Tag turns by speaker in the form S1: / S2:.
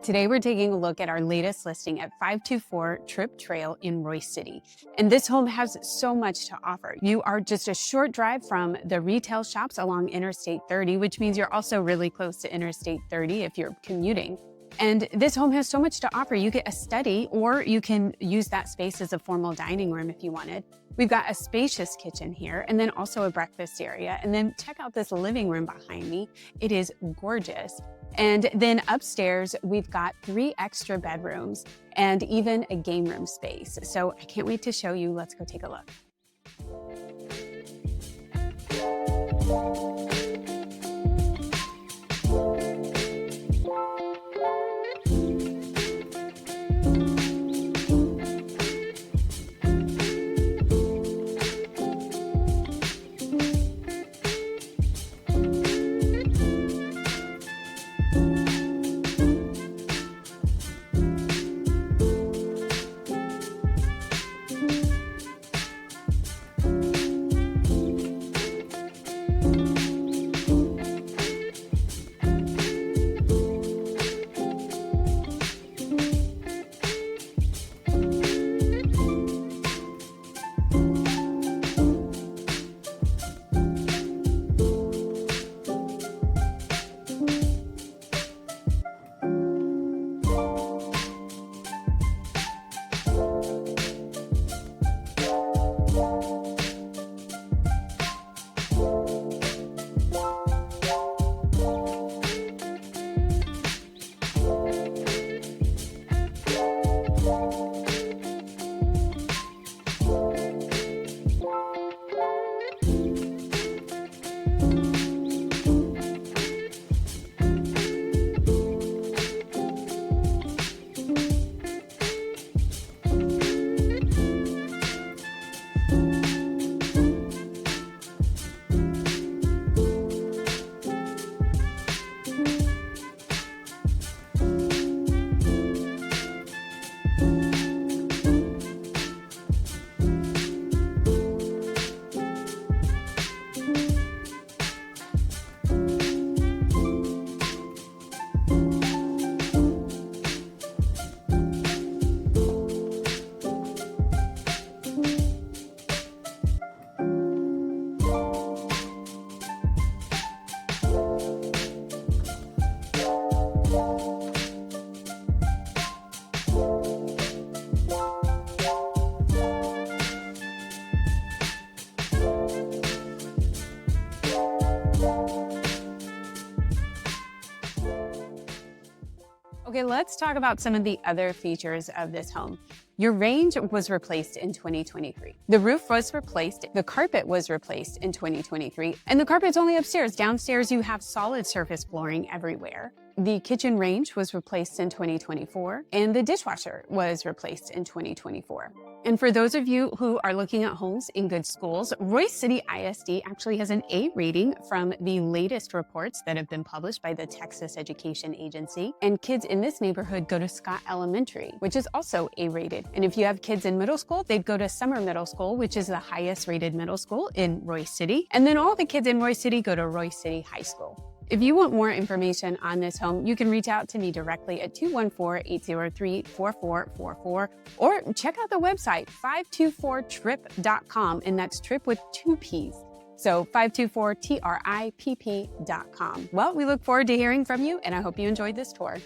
S1: Today, we're taking a look at our latest listing at 524 Trill in Royse City. And this home has so much to offer. You are just a short drive from the retail shops along Interstate 30, which means you're also really close to Interstate 30 if you're commuting. And this home has so much to offer. You get a study, or you can use that space as a formal dining room if you wanted. We've got a spacious kitchen here, and then also a breakfast area. And then check out this living room behind me. It is gorgeous. And then upstairs, we've got 3 extra bedrooms and even a game room space. So I can't wait to show you. Let's go take a look. Okay, let's talk about some of the other features of this home. Your range was replaced in 2023. The roof was replaced, the carpet was replaced in 2023, and the carpet's only upstairs. Downstairs, you have solid surface flooring everywhere. The kitchen range was replaced in 2024, and the dishwasher was replaced in 2024. And for those of you who are looking at homes in good schools, Royse City ISD actually has an A rating from the latest reports that have been published by the Texas Education Agency. And kids in this neighborhood go to Scott Elementary, which is also A rated. And if you have kids in middle school, they'd go to Summer Middle School, which is the highest rated middle school in Royse City. And then all the kids in Royse City go to Royse City High School. If you want more information on this home, you can reach out to me directly at 214-803-4444 or check out the website 524trip.com, and that's trip with 2 P's. So 524tripp.com. Well, we look forward to hearing from you, and I hope you enjoyed this tour.